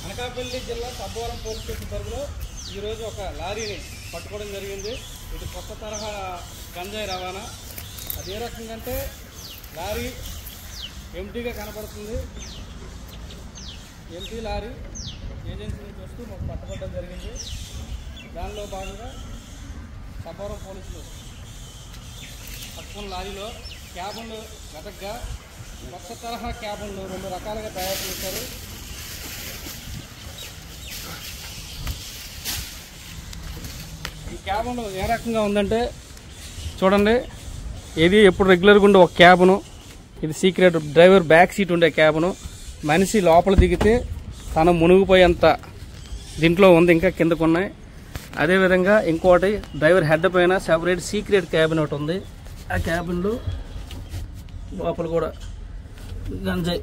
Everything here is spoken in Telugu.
అనకాపల్లి జిల్లా సబ్బవరం పోలీస్ స్టేషన్ పరిధిలో ఈరోజు ఒక లారీని పట్టుకోవడం జరిగింది. ఇది కొత్త తరహా గంజాయి రవాణా. అది ఏ రకంగా అంటే లారీ ఎంటీగా కనపడుతుంది. ఎంటీ లారీ ఏజెన్సీ నుంచి వస్తూ మాకు పట్టుకోవడం జరిగింది. దానిలో భాగంగా సబ్బవరం పోలీసులు పట్టుకున్న లారీలో క్యాబున్లు వెతగ్గా కొత్త తరహా క్యాబున్లు 2 రకాలుగా తయారు చేశారు. ఈ క్యాబున్ ఏ రకంగా ఉందంటే చూడండి, ఇది ఎప్పుడు రెగ్యులర్గా ఉండే ఒక క్యాబును, ఇది సీక్రెట్ డ్రైవర్ బ్యాక్ సీట్ ఉండే క్యాబును. మనిషి లోపల దిగితే తను మునిగిపోయేంత దీంట్లో ఉంది, ఇంకా కిందకు ఉన్నాయి. అదేవిధంగా ఇంకోటి డ్రైవర్ హెడ్ పైన సెపరేట్ సీక్రెట్ క్యాబిన్ ఒకటి ఉంది. ఆ క్యాబిన్లో లోపల కూడా గంజాయి